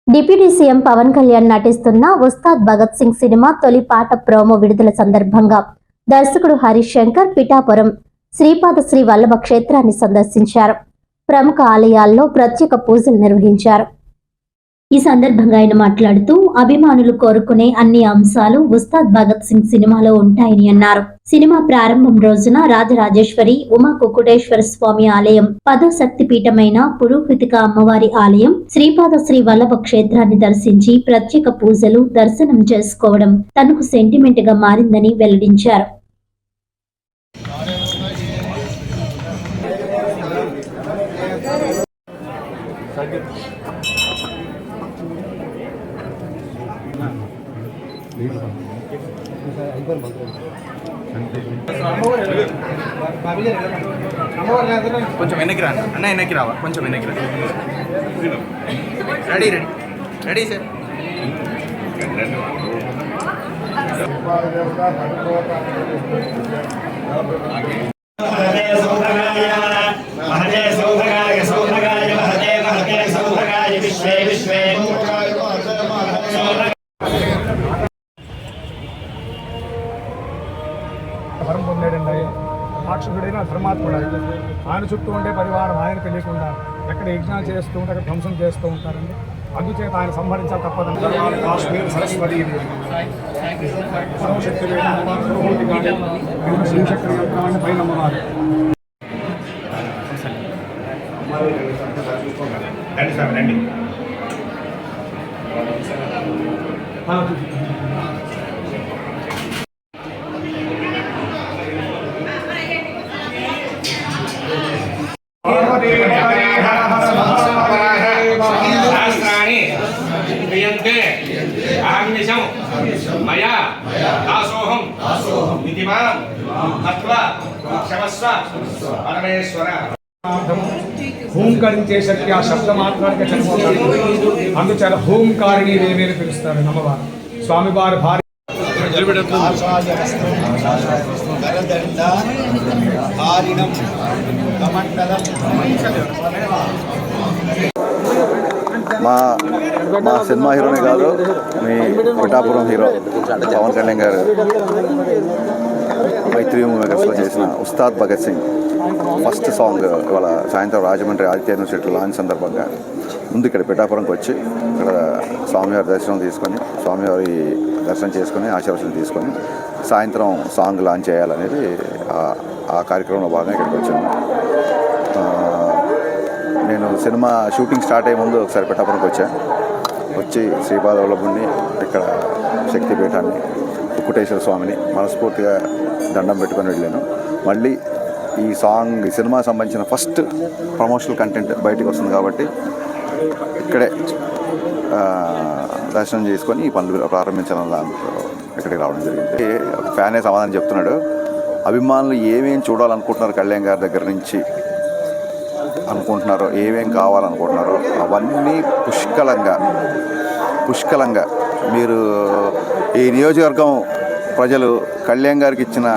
Deputy CM Pawan Kalyan నటిస్తున్న Ustaad Bhagat Singh cinema తొలి పాట ప్రోమో విడుదల సందర్భంగా దర్శకుడు హరీష్ శంకర్ పిఠాపురం శ్రీపాద శ్రీ వల్లభ క్షేత్రాన్ని సందర్శించారు. ప్రముఖ ఆలయాల్లో ప్రత్యేక పూజలు నిర్వహించారు. ఈ సందర్భంగా ఆయన మాట్లాడుతూ అభిమానులు కోరుకునే అన్ని అంశాలు ఉస్తాద్ భగత్ సింగ్ సినిమాలో ఉంటాయని అన్నారు. సినిమా ప్రారంభం రోజున రాజరాజేశ్వరి ఉమా కుకుటేశ్వర స్వామి ఆలయం, 10వ శక్తిపీఠమైన పురోహితిక అమ్మవారి ఆలయం, శ్రీపాద శ్రీ వల్లభ క్షేత్రాన్ని దర్శించి ప్రత్యేక పూజలు దర్శనం చేసుకోవడం తనకు సెంటిమెంట్ గా మారిందని వెల్లడించారు. కొంచెం వెనక్కి రా అన్న, వెనక్కి రావా, కొంచెం వెనక్కి రా. Ready ready ready sir. వరం పొందాడండి. రాక్షసుడైన ధర్మాత్ముడు ఆయన చుట్టూ ఉండే పరివారం ఆయన తెలియకుండా ఎక్కడ యజ్ఞాలు చేస్తూ ఉంటే అక్కడ ధ్వంసం చేస్తూ ఉంటారండి. అందుచేత ఆయన సంహరించాలి తప్పదండి. కాశ్మీర్ సరస్వతి సర్వశక్తి శ్రీశక్తి పైన మయా దాసోహం నితిమాం అత్వా క్షమస్వ పరమేశ్వర. హూంకరించే శక్తి ఆ శబ్ద మాత్రానికి చనిపోతారు. అందుచేత హూంకారిణి దేవి అని పిలుస్తారు అమ్మవారు. స్వామివారి భార్య మా సినిమా హీరోనే కాదు, మీ పిఠాపురం హీరో పవన్ కళ్యాణ్ గారు మైత్రి మూవీస్లో చేసిన ఉస్తాద్ భగత్ సింగ్ ఫస్ట్ సాంగ్ ఇవాళ సాయంత్రం రాజమండ్రి ఆదిత్య యూనివర్సిటీ లాంచ్ సందర్భంగా ముందు ఇక్కడ పిఠాపురంకి వచ్చి ఇక్కడ స్వామివారి దర్శనం తీసుకొని, స్వామివారి దర్శనం చేసుకొని ఆశీర్వచనం తీసుకొని సాయంత్రం సాంగ్ లాంచ్ చేయాలనేది ఆ కార్యక్రమంలో భాగంగా ఇక్కడికి వచ్చాను. నేను సినిమా షూటింగ్ స్టార్ట్ అయ్యే ముందు ఒకసారి పిఠాపురంకి వచ్చి శ్రీపాద వల్లభుని, ఇక్కడ శక్తిపీఠాన్ని, కుకుటేశ్వర స్వామిని మనస్ఫూర్తిగా దండం పెట్టుకొని వెళ్ళాను. మళ్ళీ ఈ సినిమా సంబంధించిన ఫస్ట్ ప్రమోషనల్ కంటెంట్ బయటకు వస్తుంది కాబట్టి ఇక్కడే దర్శనం చేసుకొని ఈ పనులు ప్రారంభించాలని దాంట్లో ఇక్కడికి రావడం జరిగింది. ఫ్యానే సమాధానం చెప్తున్నాడు. అభిమానులు ఏమేమి చూడాలనుకుంటున్నారు కళ్యాణ్ గారి దగ్గర నుంచి అనుకుంటున్నారో, ఏమేం కావాలనుకుంటున్నారో అవన్నీ పుష్కలంగా మీరు ఈ నియోజకవర్గం ప్రజలు కళ్యాణ్ గారికి ఇచ్చిన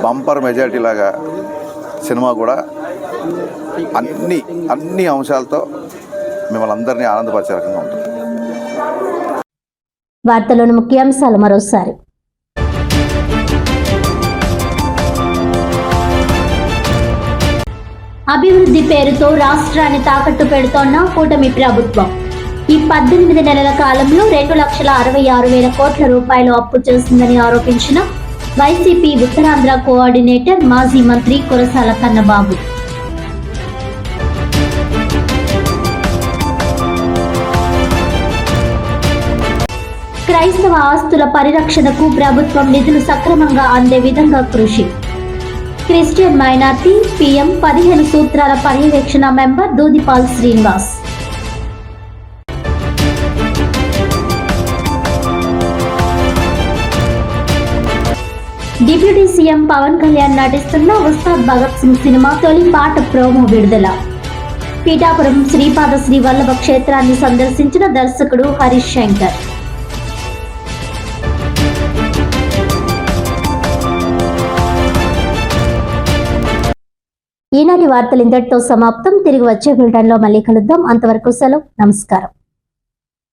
బంపర్ మెజారిటీ లాగా సినిమా కూడా అన్ని అంశాలతో మిమ్మల్ని అందరినీ ఆనందపరిచే రకంగా ఉంటుంది. వార్తలోని ముఖ్యాంశాలు మరోసారి. అభివృద్ధి పేరుతో రాష్ట్రాన్ని తాకట్టు పెడుతోన్న కూటమి ప్రభుత్వం ఈ 18 నెలల కాలంలో 2,66,000 కోట్ల రూపాయలు అప్పు చేసిందని ఆరోపించిన వైసీపీ ఉత్తరాంధ్ర కోఆర్డినేటర్ మాజీ మంత్రి కురసాల కన్నబాబు. క్రైస్తవ ఆస్తుల పరిరక్షణకు ప్రభుత్వం నిధులు సక్రమంగా అందే విధంగా కృషి. క్రిస్టియన్ మైనార్టీ పీఎం 15 సూత్రాల పర్యవేక్షణ member Dudipal Srinivas. Deputy CM Pawan Kalyan నటిస్తున్న ఉస్తాద్ భగత్ సింగ్ సినిమా తొలి పాట ప్రోమో విడుదల. పిఠాపురం శ్రీపాద శ్రీ వల్లభ క్షేత్రాన్ని సందర్శించిన దర్శకుడు హరీష్ శంకర్. ఈనాటి వార్తలు ఇంతటితో సమాప్తం. తిరిగి వచ్చే బులెటిన్లో మళ్ళీ కలుద్దాం. అంతవరకు సెలవు. నమస్కారం.